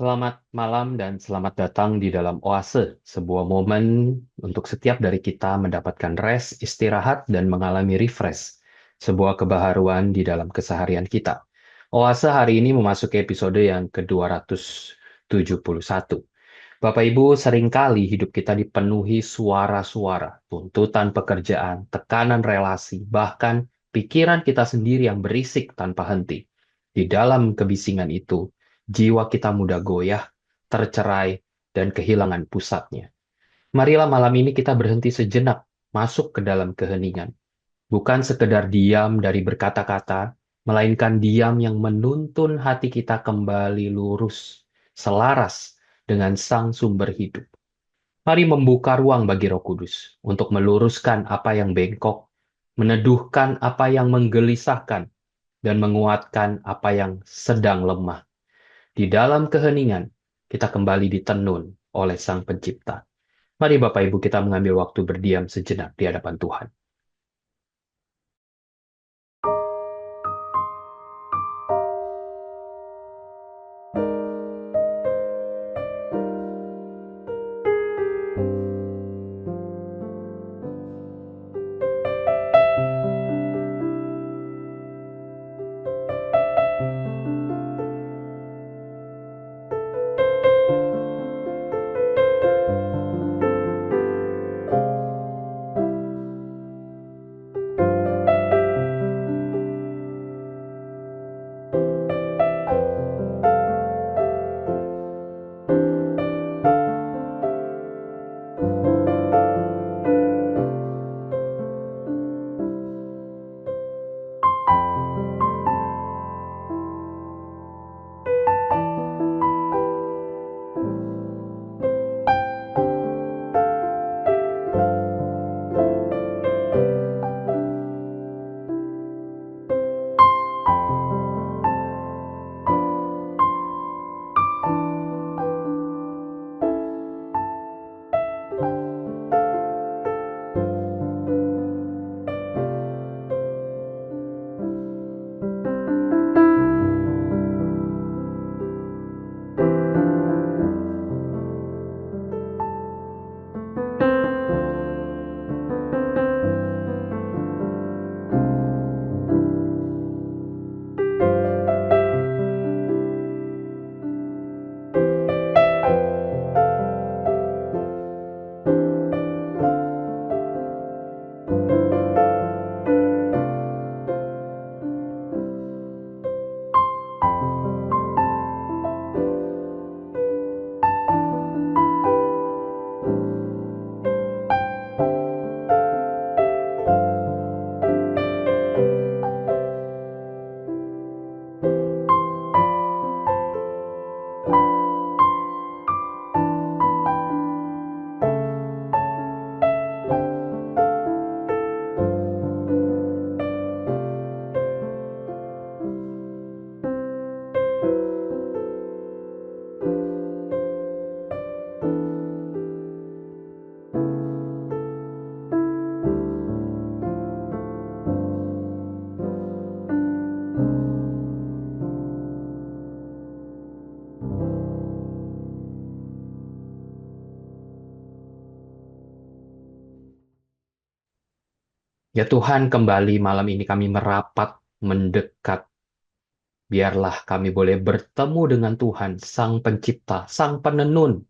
Selamat malam dan selamat datang di dalam Oase, sebuah momen untuk setiap dari kita mendapatkan rest, istirahat, dan mengalami refresh, sebuah kebaharuan di dalam keseharian kita. Oase hari ini memasuki episode yang ke-271. Bapak Ibu, seringkali hidup kita dipenuhi suara-suara, tuntutan pekerjaan, tekanan relasi, bahkan pikiran kita sendiri yang berisik tanpa henti. Di dalam kebisingan itu, jiwa kita mudah goyah, tercerai, dan kehilangan pusatnya. Marilah malam ini kita berhenti sejenak, masuk ke dalam keheningan. Bukan sekedar diam dari berkata-kata, melainkan diam yang menuntun hati kita kembali lurus, selaras dengan Sang Sumber Hidup. Mari membuka ruang bagi Roh Kudus untuk meluruskan apa yang bengkok, meneduhkan apa yang menggelisahkan, dan menguatkan apa yang sedang lemah. Di dalam keheningan, kita kembali ditenun oleh Sang Pencipta. Mari Bapak Ibu kita mengambil waktu berdiam sejenak di hadapan Tuhan. Ya Tuhan, kembali malam ini kami merapat, mendekat. Biarlah kami boleh bertemu dengan Tuhan, Sang Pencipta, Sang Penenun,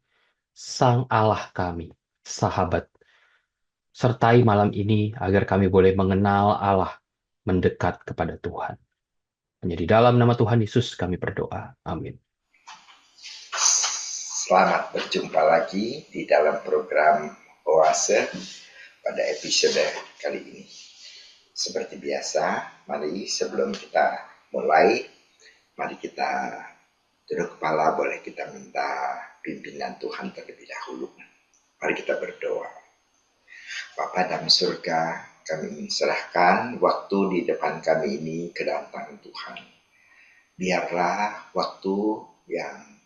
Sang Allah kami, sahabat. Sertai malam ini agar kami boleh mengenal Allah, mendekat kepada Tuhan. Hanya di dalam nama Tuhan Yesus kami berdoa. Amin. Selamat berjumpa lagi di dalam program Oase pada episode kali ini. Seperti biasa, mari sebelum kita mulai, mari kita tunduk kepala, boleh kita minta pimpinan Tuhan terlebih dahulu. Mari kita berdoa. Bapa dalam surga, kami serahkan waktu di depan kami ini ke dalam tangan Tuhan. Biarlah waktu yang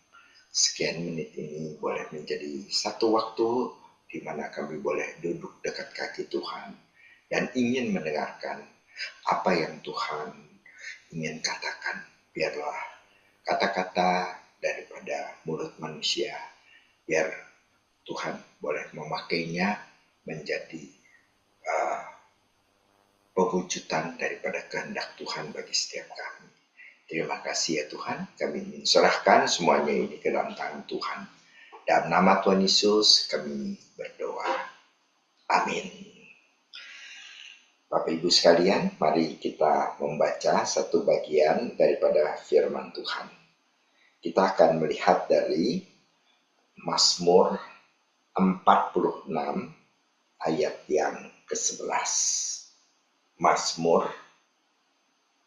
sekian menit ini boleh menjadi satu waktu di mana kami boleh duduk dekat kaki Tuhan dan ingin mendengarkan apa yang Tuhan ingin katakan. Biarlah kata-kata daripada daripada mulut manusia, biar Tuhan boleh memakainya menjadi pewujudan daripada kehendak Tuhan bagi setiap kami. Terima kasih ya Tuhan, kami serahkan semuanya ini ke dalam tangan Tuhan. Dalam nama Tuhan Yesus kami berdoa. Amin. Bapak Ibu sekalian, mari kita membaca satu bagian daripada firman Tuhan. Kita akan melihat dari Mazmur 46 ayat yang ke-11. Mazmur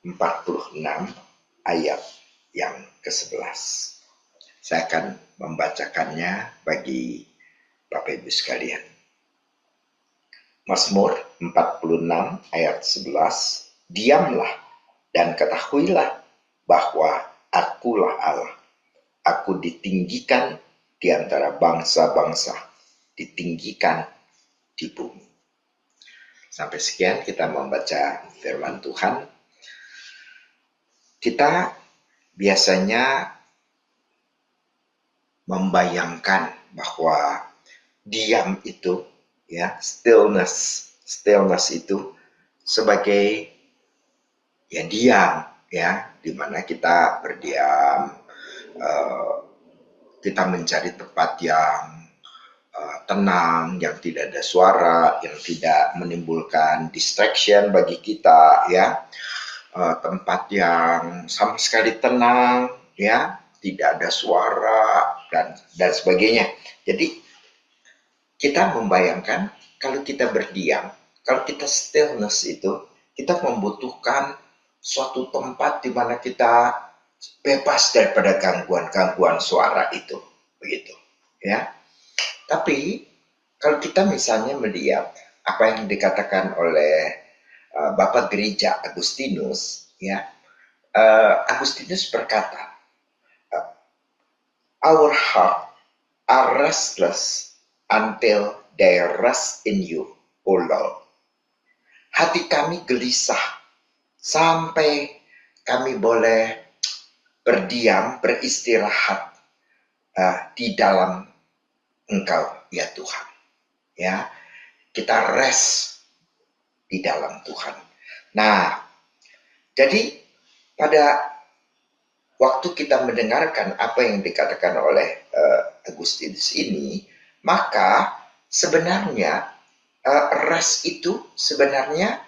46 ayat yang ke-11. Saya akan membacakannya bagi Bapak Ibu sekalian. Mazmur 46 ayat 11. Diamlah dan ketahuilah bahwa Akulah Allah. Aku ditinggikan di antara bangsa-bangsa, ditinggikan di bumi. Sampai sekian kita membaca firman Tuhan. Kita biasanya membayangkan bahwa diam itu, ya, stillness itu sebagai ya diam, ya, di mana kita berdiam, kita mencari tempat yang tenang, yang tidak ada suara, yang tidak menimbulkan distraction bagi kita, ya, tempat yang sama sekali tenang, ya, tidak ada suara dan sebagainya. Jadi kita membayangkan kalau kita berdiam, kalau kita stillness itu, kita membutuhkan suatu tempat di mana kita bebas daripada gangguan-gangguan suara itu, begitu, ya. Tapi kalau kita misalnya melihat apa yang dikatakan oleh Bapak Gereja Agustinus, ya, Agustinus berkata, our heart are restless until they rest in you, O Lord. Hati kami gelisah sampai kami boleh berdiam, beristirahat di dalam Engkau, ya Tuhan. Ya, kita rest di dalam Tuhan. Nah, jadi pada waktu kita mendengarkan apa yang dikatakan oleh Agustinus ini, maka sebenarnya rest itu sebenarnya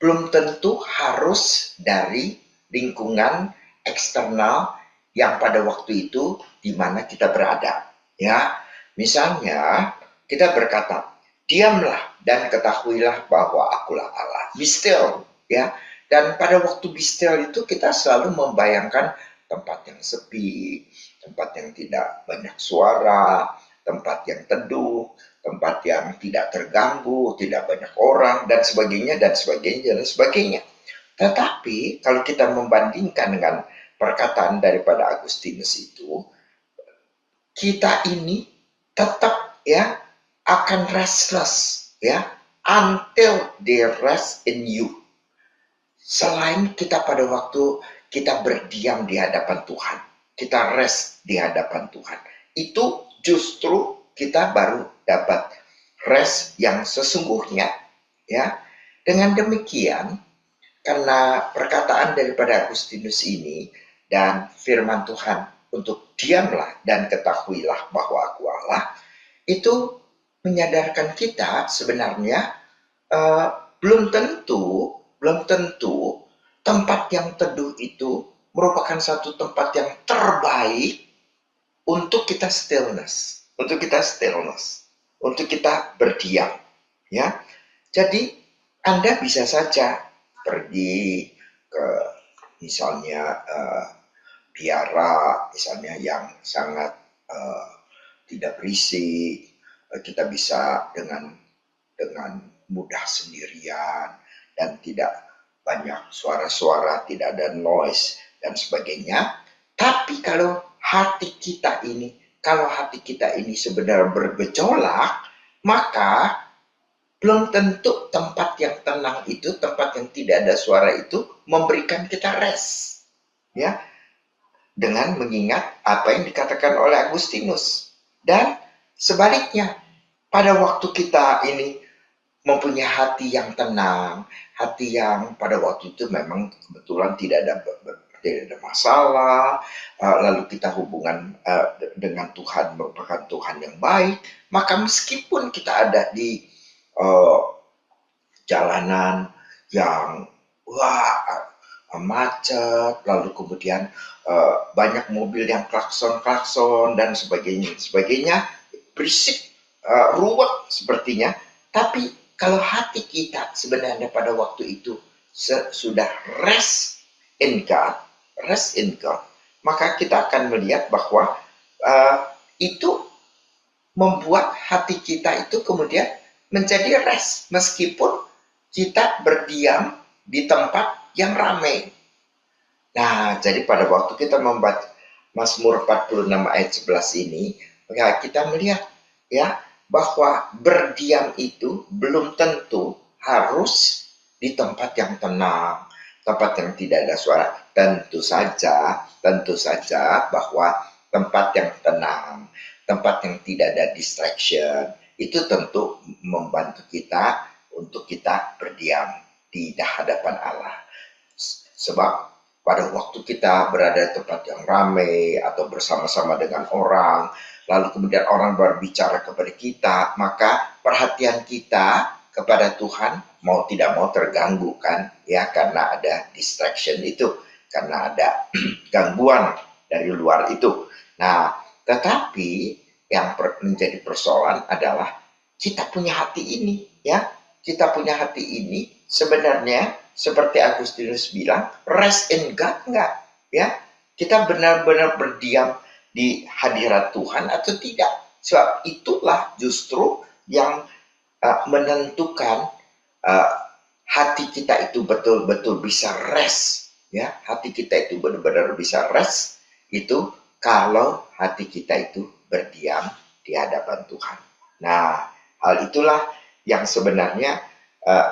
belum tentu harus dari lingkungan eksternal yang pada waktu itu di mana kita berada. Ya, misalnya kita berkata, diamlah dan ketahuilah bahwa Akulah Allah. Be still, ya. Dan pada waktu be still itu kita selalu membayangkan tempat yang sepi, tempat yang tidak banyak suara, tempat yang teduh, tempat yang tidak terganggu, tidak banyak orang, dan sebagainya, dan sebagainya, dan sebagainya. Tetapi kalau kita membandingkan dengan perkataan daripada Agustinus itu, kita ini tetap, ya, akan restless, ya, until they rest in you. Selain kita pada waktu kita berdiam di hadapan Tuhan, kita rest di hadapan Tuhan, itu justru kita baru dapat rest yang sesungguhnya, ya. Dengan demikian, karena perkataan daripada Agustinus ini dan firman Tuhan untuk diamlah dan ketahuilah bahwa Aku Allah, itu menyadarkan kita sebenarnya belum tentu tempat yang teduh itu merupakan satu tempat yang terbaik untuk kita stillness, untuk kita berdiam, ya. Jadi Anda bisa saja pergi ke misalnya biara, misalnya yang sangat tidak berisik, kita bisa dengan mudah sendirian dan tidak banyak suara-suara, tidak ada noise dan sebagainya. Tapi kalau hati kita ini sebenarnya bergejolak, maka belum tentu tempat yang tenang itu, tempat yang tidak ada suara itu memberikan kita rest, ya. dengan mengingat apa yang dikatakan oleh Agustinus. Dan sebaliknya, pada waktu kita ini mempunyai hati yang tenang, hati yang pada waktu itu memang kebetulan tidak ada masalah, lalu kita hubungan dengan Tuhan merupakan Tuhan yang baik, maka meskipun kita ada di jalanan yang macet, lalu kemudian banyak mobil yang klakson dan sebagainya, berisik, ruwet sepertinya. Tapi kalau hati kita sebenarnya pada waktu itu sudah rest in God, maka kita akan melihat bahwa itu membuat hati kita itu kemudian menjadi rest meskipun kita berdiam di tempat yang ramai. Nah, jadi pada waktu kita membaca Mazmur 46 ayat 11 ini, ya kita melihat ya bahwa berdiam itu belum tentu harus di tempat yang tenang, tempat yang tidak ada suara. Tentu saja bahwa tempat yang tenang, tempat yang tidak ada distraction, itu tentu membantu kita untuk kita berdiam di hadapan Allah. Sebab pada waktu kita berada di tempat yang ramai atau bersama-sama dengan orang, lalu kemudian orang berbicara kepada kita, maka perhatian kita kepada Tuhan mau tidak mau terganggu kan, ya, karena ada distraction itu, karena ada gangguan dari luar itu. Nah, tetapi yang menjadi persoalan adalah kita punya hati ini, ya. Kita punya hati ini sebenarnya seperti Agustinus bilang, rest in God enggak, ya. Kita benar-benar berdiam di hadirat Tuhan atau tidak. Sebab itulah justru yang menentukan hati kita itu betul-betul bisa rest, ya. Hati kita itu benar-benar bisa rest itu kalau hati kita itu berdiam di hadapan Tuhan. Nah, hal itulah yang sebenarnya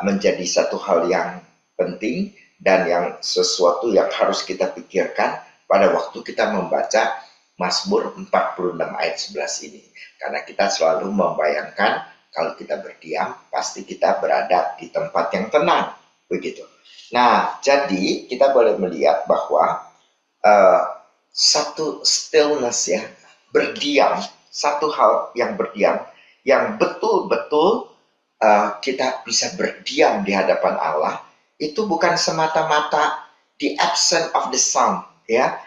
menjadi satu hal yang penting dan yang sesuatu yang harus kita pikirkan pada waktu kita membaca Mazmur 46 ayat 11 ini. Karena kita selalu membayangkan kalau kita berdiam, pasti kita berada di tempat yang tenang. Begitu. Nah, jadi kita boleh melihat bahwa satu stillness, ya, berdiam, satu hal yang berdiam, yang betul-betul kita bisa berdiam di hadapan Allah, itu bukan semata-mata the absence of the sound, ya,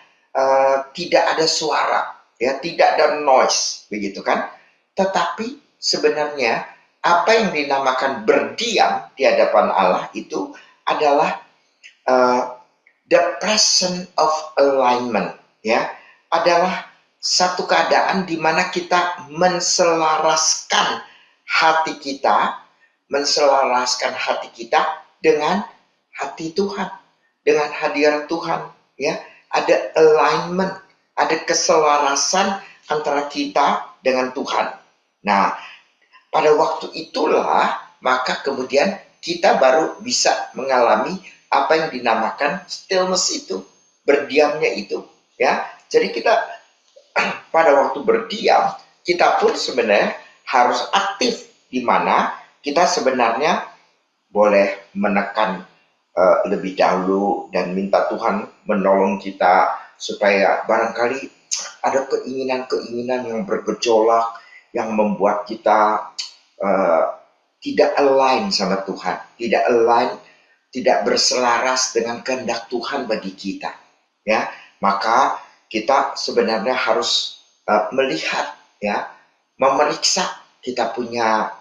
tidak ada suara, ya, tidak ada noise, begitu kan? Tetapi sebenarnya apa yang dinamakan berdiam di hadapan Allah itu adalah the presence of alignment, ya, adalah satu keadaan di mana kita menselaraskan hati kita dengan hati Tuhan, dengan hadirat Tuhan, ya. Ada alignment, ada keselarasan antara kita dengan Tuhan. Nah, pada waktu itulah maka kemudian kita baru bisa mengalami apa yang dinamakan stillness itu, berdiamnya itu, ya. Jadi kita pada waktu berdiam, kita pun sebenarnya harus aktif, di mana kita sebenarnya boleh menekan lebih dahulu dan minta Tuhan menolong kita supaya barangkali ada keinginan-keinginan yang bergejolak yang membuat kita tidak align sama Tuhan, tidak berselaras dengan kehendak Tuhan bagi kita, ya. Maka kita sebenarnya harus melihat, ya, memeriksa kita punya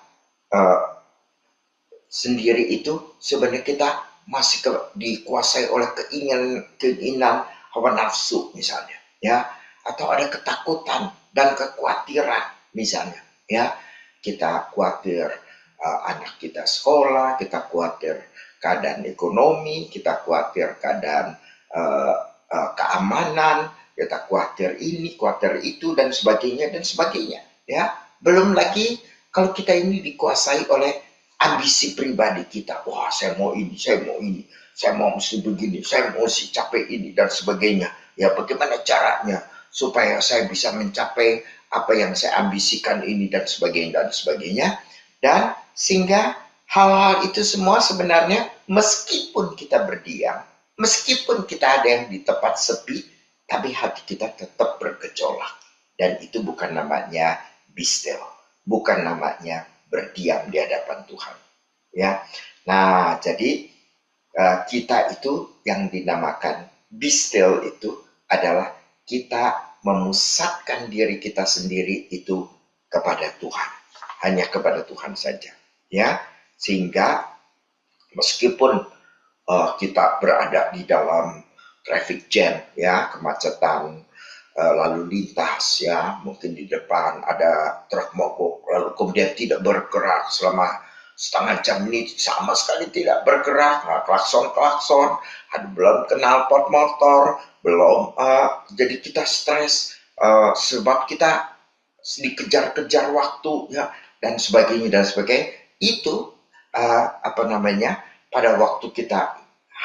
sendiri itu sebenarnya kita masih dikuasai oleh keinginan hawa nafsu misalnya, ya, atau ada ketakutan dan kekhawatiran misalnya, ya. Kita khawatir anak kita sekolah, kita khawatir keadaan ekonomi, kita khawatir keadaan keamanan, kita khawatir ini, khawatir itu, dan sebagainya, ya. Belum lagi kalau kita ini dikuasai oleh ambisi pribadi kita. Wah, saya mau ini, saya mau mesti begini, saya mau si capek ini, dan sebagainya, Ya, bagaimana caranya supaya saya bisa mencapai apa yang saya ambisikan ini dan sebagainya dan sebagainya. Dan sehingga hal-hal itu semua sebenarnya meskipun kita berdiam, meskipun kita ada yang di tempat sepi, tapi hati kita tetap bergejolak. Dan itu bukan namanya be still, bukan namanya berdiam di hadapan Tuhan. Ya, nah jadi kita itu yang dinamakan be still itu adalah kita memusatkan diri kita sendiri itu kepada Tuhan, hanya kepada Tuhan saja, ya, sehingga meskipun kita berada di dalam traffic jam, ya, kemacetan lalu lintas, ya, mungkin di depan ada truk mogok, lalu kemudian tidak bergerak selama setengah jam ini sama sekali tidak bergerak, nah, klakson, belum kenal pot motor, belum, jadi kita stres sebab kita dikejar-kejar waktu, ya, dan sebagainya. Itu apa namanya, pada waktu kita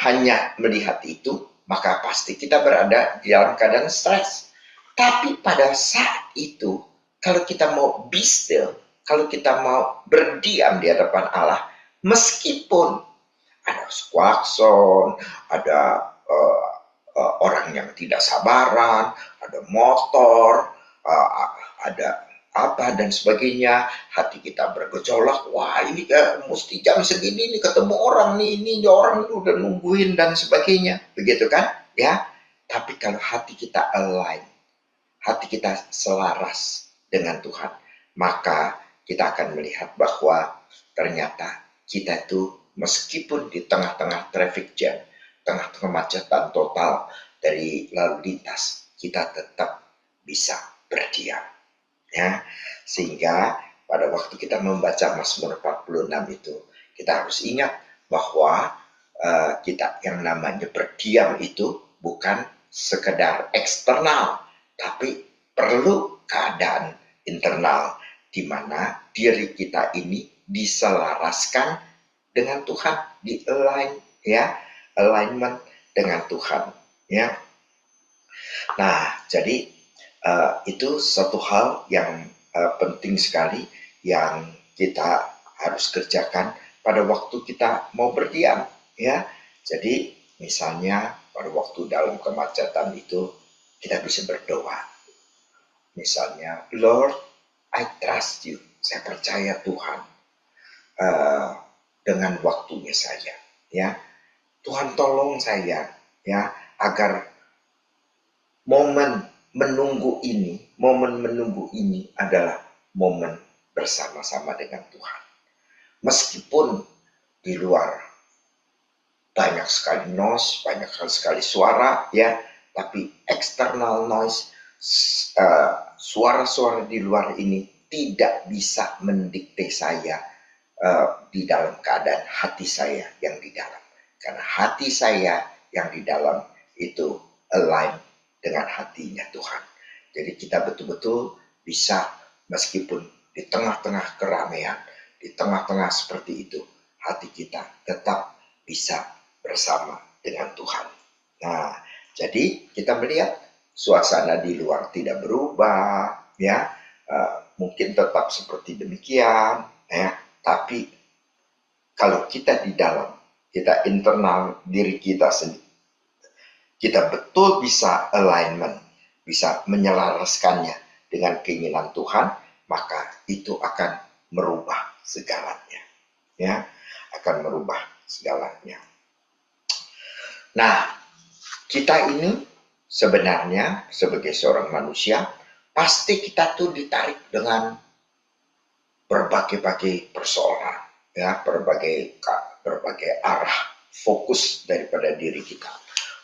hanya melihat itu, maka pasti kita berada di dalam keadaan stres. Tapi pada saat itu, kalau kita mau be still, kalau kita mau berdiam di hadapan Allah, meskipun ada klakson, ada orang yang tidak sabaran, ada motor, ada apa dan sebagainya, hati kita bergejolak, wah ini mesti jam segini nih ketemu orang nih, ini orang itu udah nungguin dan sebagainya, begitu kan, ya. Tapi kalau hati kita align, hati kita selaras dengan Tuhan, maka kita akan melihat bahwa ternyata kita itu meskipun di tengah-tengah traffic jam, tengah kemacetan total dari lalu lintas, kita tetap bisa berdiam, ya. Sehingga pada waktu kita membaca Mazmur 46 itu, kita harus ingat bahwa kita yang namanya berdiam itu bukan sekedar eksternal, tapi perlu keadaan internal di mana diri kita ini diselaraskan dengan Tuhan, di align, ya, alignment dengan Tuhan, ya. Nah, jadi itu satu hal yang penting sekali yang kita harus kerjakan pada waktu kita mau berdiam, ya. Jadi misalnya pada waktu dalam kemacetan itu kita bisa berdoa. Misalnya, Lord, I trust you. Saya percaya Tuhan dengan waktunya saya, ya. Tuhan tolong saya, ya, agar momen menunggu ini adalah momen bersama-sama dengan Tuhan. Meskipun di luar banyak sekali noise, banyak sekali suara, ya, tapi external noise, suara-suara di luar ini tidak bisa mendikte saya di dalam keadaan hati saya yang di dalam. Karena hati saya yang di dalam itu align dengan hatinya Tuhan. Jadi kita betul-betul bisa meskipun di tengah-tengah keramaian, di tengah-tengah seperti itu, hati kita tetap bisa bersama dengan Tuhan. Nah, jadi kita melihat suasana di luar tidak berubah, ya, mungkin tetap seperti demikian, ya, tapi kalau kita di dalam, kita internal diri kita sendiri, kita betul bisa alignment, bisa menyelaraskannya dengan keinginan Tuhan, maka itu akan merubah segalanya, ya, akan merubah segalanya. Nah, kita ini sebenarnya sebagai seorang manusia, pasti kita tuh ditarik dengan berbagai-bagai persoalan, ya, berbagai arah fokus daripada diri kita.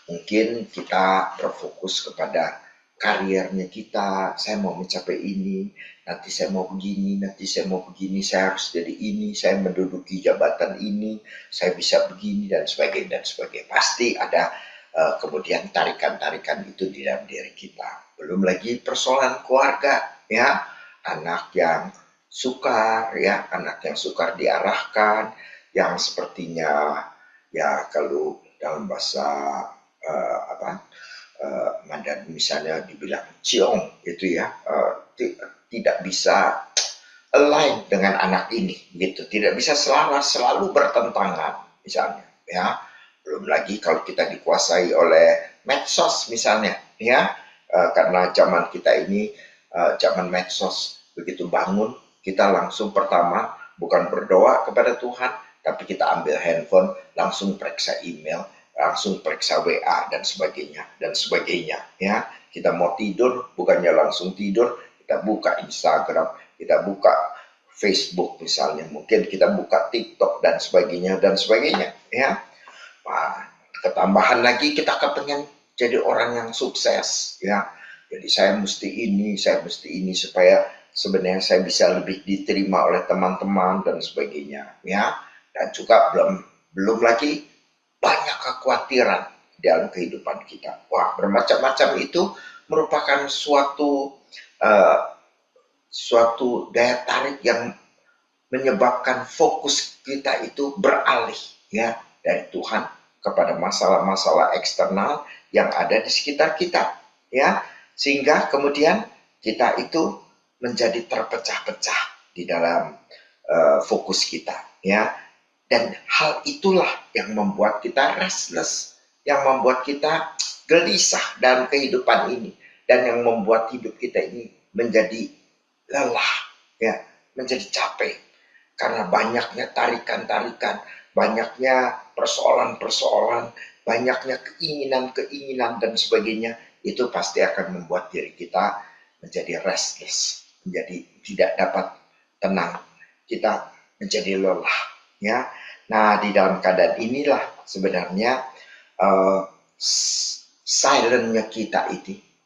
Mungkin kita terfokus kepada karirnya kita, saya mau mencapai ini, nanti saya mau begini, saya harus jadi ini, saya menduduki jabatan ini, saya bisa begini dan sebagainya. Pasti ada kemudian tarikan-tarikan itu di dalam diri kita. Belum lagi persoalan keluarga, ya, anak yang sukar, ya, anak yang sukar diarahkan, yang sepertinya, ya, kalau dalam bahasa dan misalnya dibilang ciong itu ya, tidak bisa align dengan anak ini gitu, tidak bisa selalu bertentangan misalnya ya. Belum lagi kalau kita dikuasai oleh medsos misalnya ya, karena zaman kita ini zaman medsos, begitu bangun kita langsung pertama bukan berdoa kepada Tuhan, tapi kita ambil handphone langsung periksa email, langsung periksa WA dan sebagainya ya. Kita mau tidur bukannya langsung tidur, kita buka Instagram, kita buka Facebook misalnya, mungkin kita buka TikTok dan sebagainya ya. Nah, ketambahan lagi kita kepengen jadi orang yang sukses ya. Jadi saya mesti ini supaya sebenarnya saya bisa lebih diterima oleh teman-teman dan sebagainya ya. Dan juga belum lagi banyak kekhawatiran dalam kehidupan kita. Wah, bermacam-macam itu merupakan uh, suatu daya tarik yang menyebabkan fokus kita itu beralih ya dari Tuhan kepada masalah-masalah eksternal yang ada di sekitar kita ya, sehingga kemudian kita itu menjadi terpecah-pecah di dalam fokus kita ya. Dan hal itulah yang membuat kita restless, yang membuat kita gelisah dalam kehidupan ini, dan yang membuat hidup kita ini menjadi lelah ya, menjadi capek karena banyaknya tarikan-tarikan, banyaknya persoalan-persoalan, banyaknya keinginan-keinginan dan sebagainya. Itu pasti akan membuat diri kita menjadi restless, menjadi tidak dapat tenang, kita menjadi lelah ya. Nah, di dalam keadaan inilah sebenarnya silentnya kita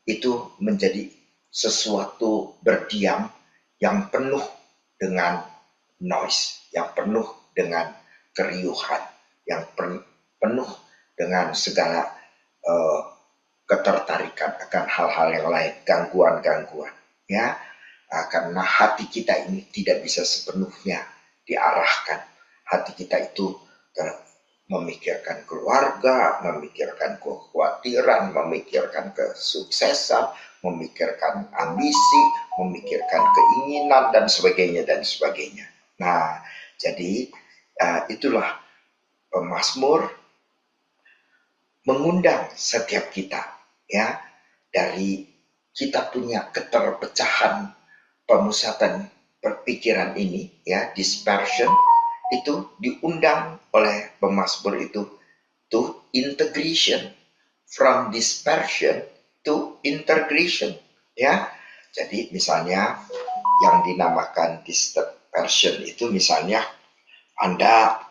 itu menjadi sesuatu berdiam yang penuh dengan noise, yang penuh dengan keriuhan, yang penuh dengan segala ketertarikan akan hal-hal yang lain, gangguan-gangguan ya. Karena hati kita ini tidak bisa sepenuhnya diarahkan. Hati kita itu memikirkan keluarga, memikirkan kekhawatiran, memikirkan kesuksesan, memikirkan ambisi, memikirkan keinginan dan sebagainya. Nah, jadi itulah pemazmur mengundang setiap kita ya, dari kita punya keterpecahan pemusatan perpikiran ini ya, dispersion, itu diundang oleh pemazmur itu to integration, from dispersion to integration ya. Jadi misalnya yang dinamakan dispersion itu misalnya Anda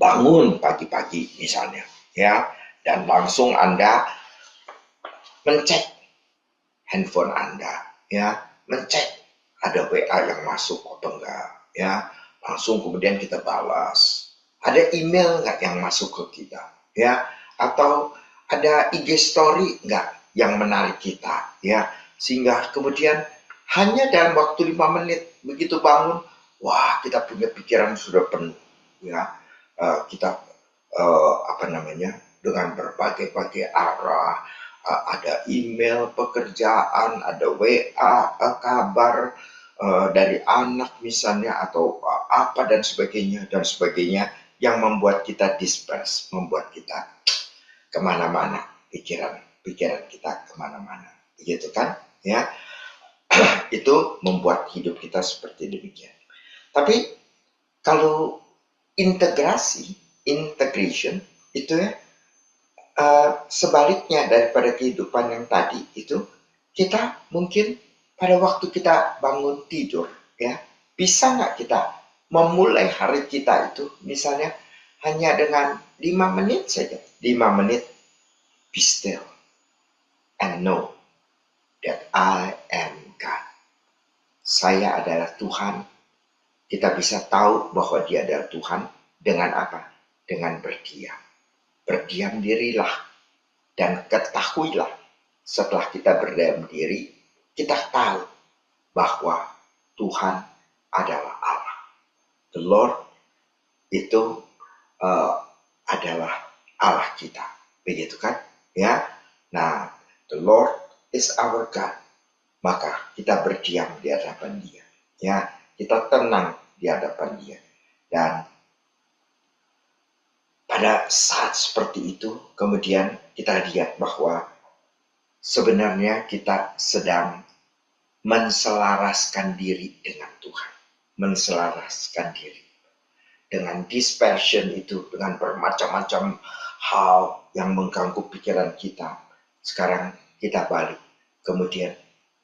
bangun pagi-pagi misalnya ya, dan langsung Anda mencek handphone Anda ya, mencek ada WA yang masuk atau enggak ya, langsung kemudian kita balas. Ada email enggak yang masuk ke kita ya, atau ada IG story enggak yang menarik kita ya, sehingga kemudian hanya dalam waktu 5 menit begitu bangun, wah kita punya pikiran sudah penuh ya. Kita dengan berbagai arah, ada email pekerjaan, ada WA, kabar dari anak misalnya, atau apa dan sebagainya yang membuat kita disperse, membuat kita kemana-mana, pikiran kita kemana-mana, gitu kan ya. Itu membuat hidup kita seperti demikian. Tapi kalau integration itu ya, sebaliknya daripada kehidupan yang tadi itu, kita mungkin pada waktu kita bangun tidur ya, bisa nggak kita memulai hari kita itu misalnya hanya dengan 5 menit saja, 5 menit, be still and know that I am God. Saya adalah Tuhan. Kita bisa tahu bahwa Dia adalah Tuhan dengan apa? Dengan berdiam. Berdiam dirilah dan ketahuilah, setelah kita berdiam diri, kita tahu bahwa Tuhan adalah Allah. The Lord itu adalah Allah kita, begitu kan? Ya. Nah, The Lord is our God. Maka kita berdiam di hadapan Dia. Ya, kita tenang di hadapan Dia. Dan pada saat seperti itu, kemudian kita lihat bahwa sebenarnya kita sedang menselaraskan diri dengan Tuhan. Menselaraskan diri. Dengan dispersion itu, dengan bermacam-macam hal yang mengganggu pikiran kita. Sekarang kita balik, kemudian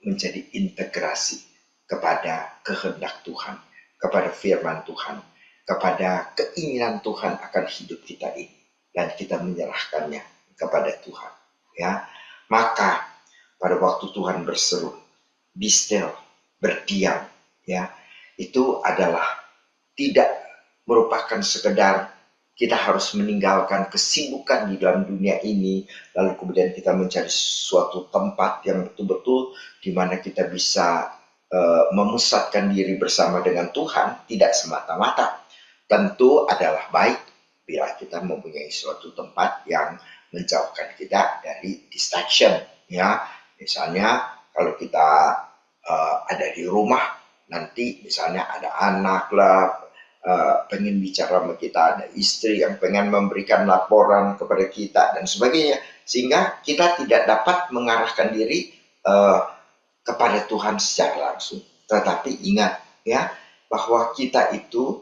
menjadi integrasi kepada kehendak Tuhan, kepada firman Tuhan, kepada keinginan Tuhan akan hidup kita ini, dan kita menyerahkannya kepada Tuhan. Ya, maka pada waktu Tuhan berseru, be still, berdiam, ya, itu adalah tidak merupakan sekedar kita harus meninggalkan kesibukan di dalam dunia ini, lalu kemudian kita mencari suatu tempat yang betul-betul di mana kita bisa memusatkan diri bersama dengan Tuhan, tidak semata-mata. Tentu adalah baik bila kita mempunyai suatu tempat yang menjauhkan kita dari distraction. Ya, misalnya kalau kita ada di rumah, nanti misalnya ada anak lah, pengen bicara sama kita, ada istri yang pengen memberikan laporan kepada kita dan sebagainya, sehingga kita tidak dapat mengarahkan diri kepada Tuhan secara langsung. Tetapi ingat ya, bahwa kita itu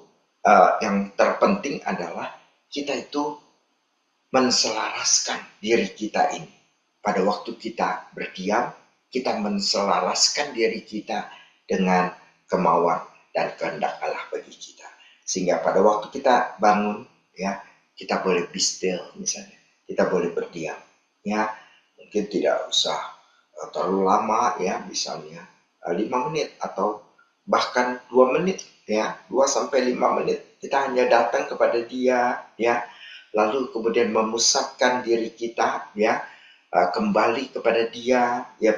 yang terpenting adalah kita itu menselaraskan diri kita ini. Pada waktu kita berdiam, kita menselaraskan diri kita dengan kemauan dan kehendak Allah bagi kita. Sehingga pada waktu kita bangun, ya, kita boleh be still misalnya, kita boleh berdiam, ya, mungkin tidak usah terlalu lama, ya, misalnya 5 menit atau bahkan 2 menit, ya, 2 sampai 5 menit, kita hanya datang kepada Dia, ya, lalu kemudian memusatkan diri kita, ya, kembali kepada Dia, ya,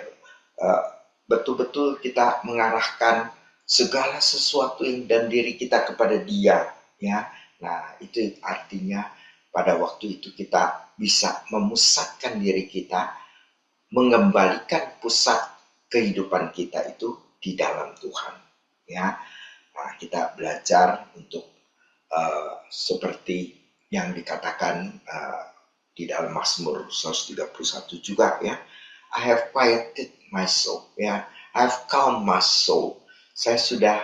betul-betul kita mengarahkan segala sesuatu dan diri kita kepada Dia, ya. Nah, itu artinya pada waktu itu kita bisa memusatkan diri kita, mengembalikan pusat kehidupan kita itu di dalam Tuhan, ya. Nah, kita belajar untuk seperti yang dikatakan di dalam Mazmur 131 juga, ya. I have quieted my soul, ya. I have calmed my soul. Saya sudah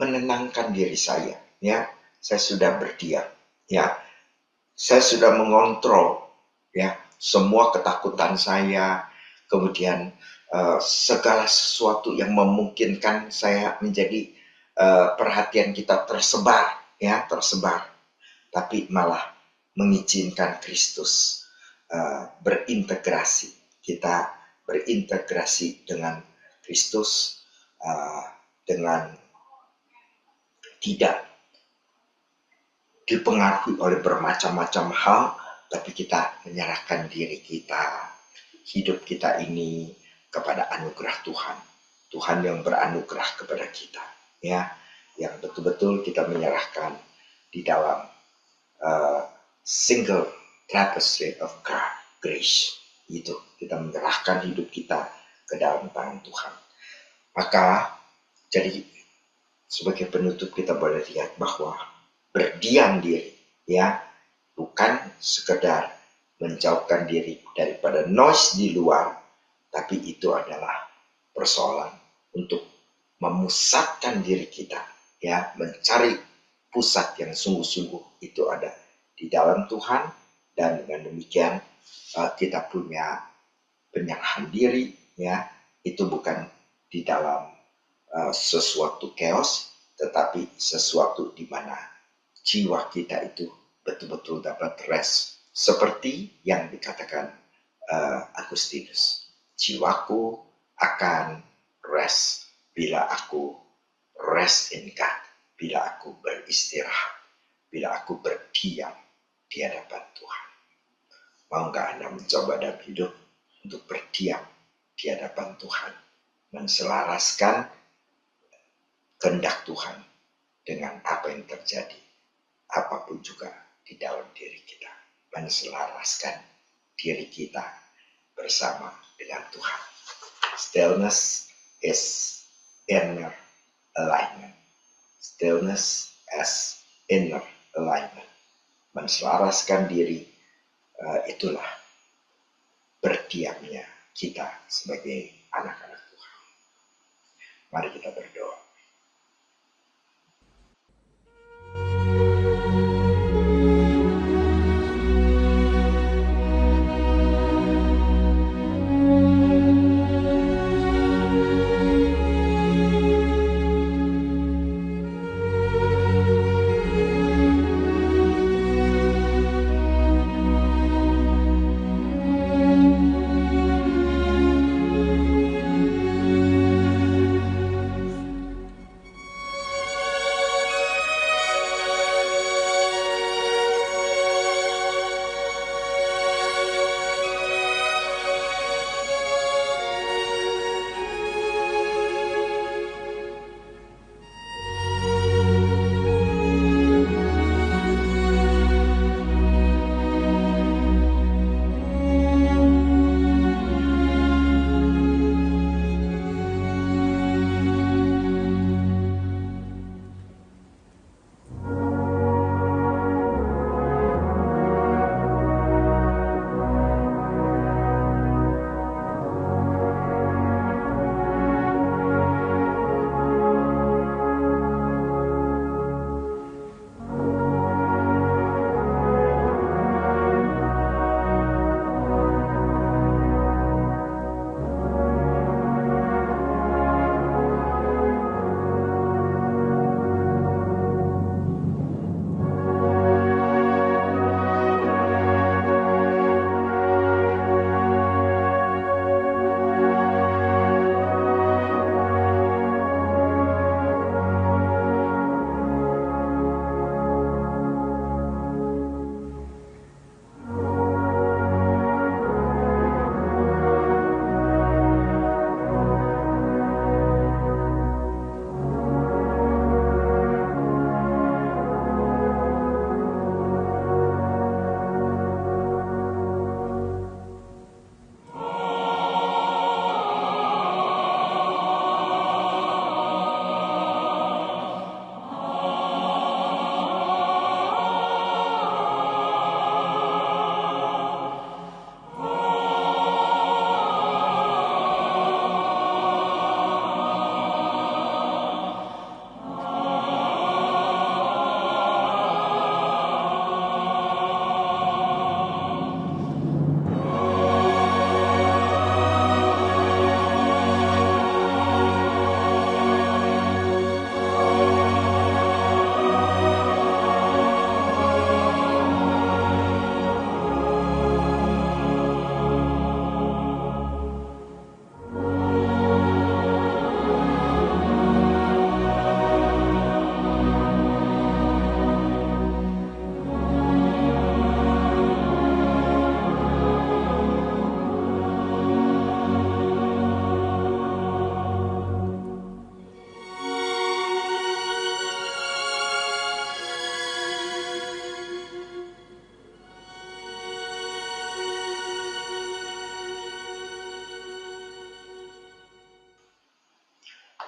menenangkan diri saya, ya. Saya sudah berdiam, ya. Saya sudah mengontrol, ya, semua ketakutan saya, kemudian segala sesuatu yang memungkinkan saya menjadi perhatian kita tersebar, ya, tersebar. Tapi malah mengizinkan Kristus berintegrasi. Kita berintegrasi dengan Kristus dengan tidak dipengaruhi oleh bermacam-macam hal, tapi kita menyerahkan diri kita, hidup kita ini kepada anugerah Tuhan. Tuhan yang beranugerah kepada kita, ya, yang betul-betul kita menyerahkan di dalam single tapestry of grace. Itu kita menyerahkan hidup kita ke dalam tangan Tuhan. Maka jadi sebagai penutup kita boleh lihat bahwa berdiam diri, ya, bukan sekedar menjauhkan diri daripada noise di luar, tapi itu adalah persoalan untuk memusatkan diri kita, ya, mencari pusat yang sungguh-sungguh itu ada di dalam Tuhan, dan dengan demikian kita punya penyerahan diri, ya, itu bukan di dalam sesuatu chaos, tetapi sesuatu di mana jiwa kita itu betul-betul dapat rest. Seperti yang dikatakan Agustinus, jiwaku akan rest bila aku rest in God, bila aku beristirahat, bila aku berdiam di hadapan Tuhan. Mau nggak Anda mencoba dalam hidup untuk berdiam di hadapan Tuhan, menselaraskan kehendak Tuhan dengan apa yang terjadi, apapun juga di dalam diri kita, menselaraskan diri kita bersama dengan Tuhan. Stillness is inner alignment. Stillness as inner alignment. Menselaraskan diri, itulah berdiamnya kita sebagai anak-anak Tuhan. Mari kita berdoa.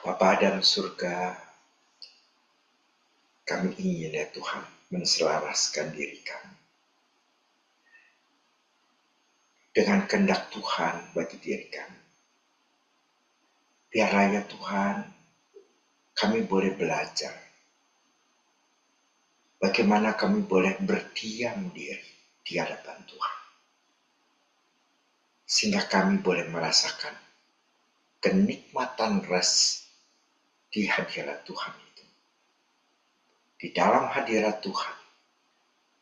Bapa dalam surga, kami ingin ya Tuhan menselaraskan diri kami dengan kehendak Tuhan bagi diri kami. Biarlah ya Tuhan, kami boleh belajar bagaimana kami boleh berdiam diri di hadapan Tuhan. Sehingga kami boleh merasakan kenikmatan rest di hadirat Tuhan itu. Di dalam hadirat Tuhan,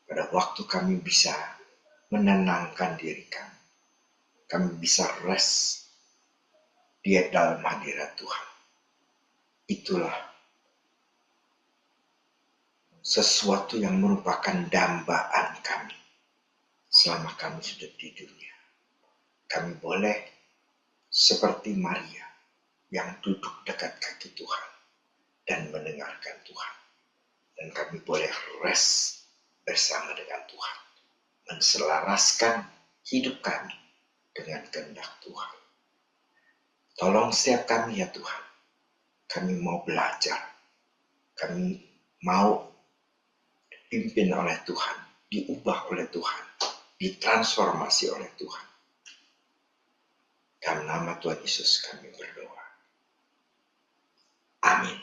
pada waktu kami bisa menenangkan diri kami. Kami bisa rest di dalam hadirat Tuhan. Itulah sesuatu yang merupakan dambaan kami selama kami hidup di dunia. Kami boleh seperti Maria yang duduk dekat kaki Tuhan dan mendengarkan Tuhan. Dan kami boleh rest bersama dengan Tuhan. Menselaraskan hidup kami dengan kehendak Tuhan. Tolong setiap kami ya Tuhan. Kami mau belajar. Kami mau dipimpin oleh Tuhan. Diubah oleh Tuhan. Ditransformasi oleh Tuhan. Dalam nama Tuhan Yesus kami berdoa. Amin.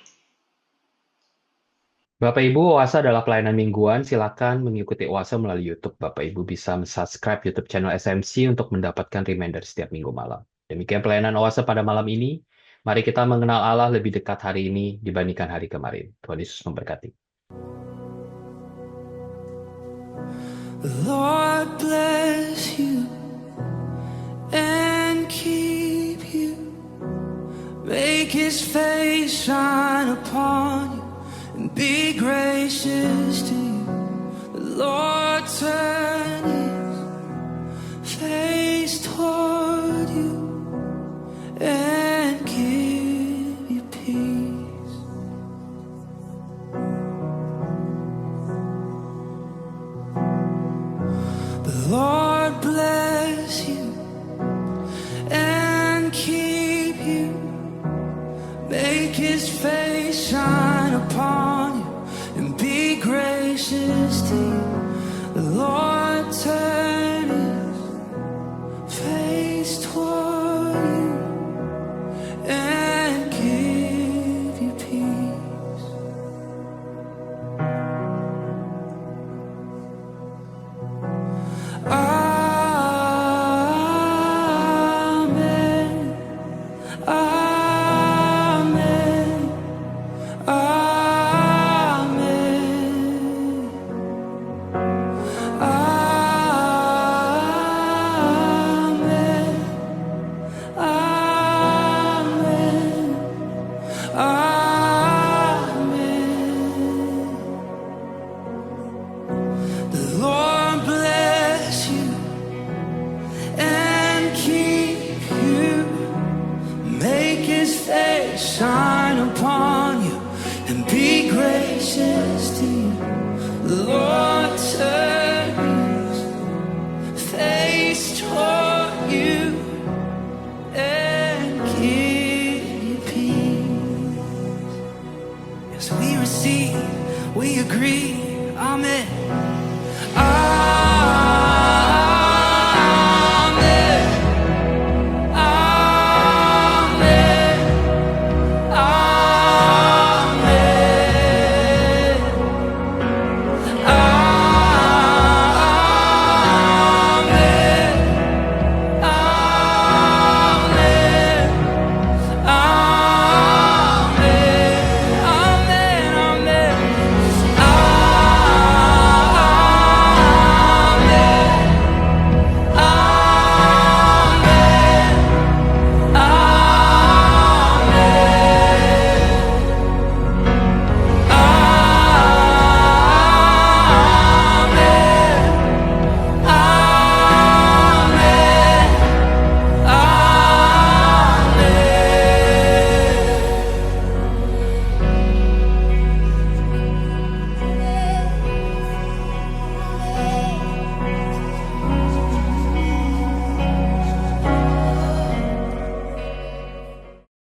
Bapak Ibu, Oase adalah pelayanan mingguan. Silakan mengikuti Oase melalui YouTube. Bapak Ibu bisa subscribe YouTube channel SMC untuk mendapatkan reminder setiap minggu malam. Demikian pelayanan Oase pada malam ini. Mari kita mengenal Allah lebih dekat hari ini dibandingkan hari kemarin. Tuhan Yesus memberkati. The Lord bless you and keep you. Make his face shine upon you and be gracious to you. The Lord turn his face toward you and give you peace. The Lord bless you and keep you. Make his face shine upon you and be gracious to you. The Lord turn his face toward you and give you peace. Amen. Amen. Amen. Amen. Amen. Amen. The Lord bless you and keep you. Make his face shine upon you and be gracious to you. The Lord turn his face toward you and give you peace. Yes, we receive, we agree. Amen.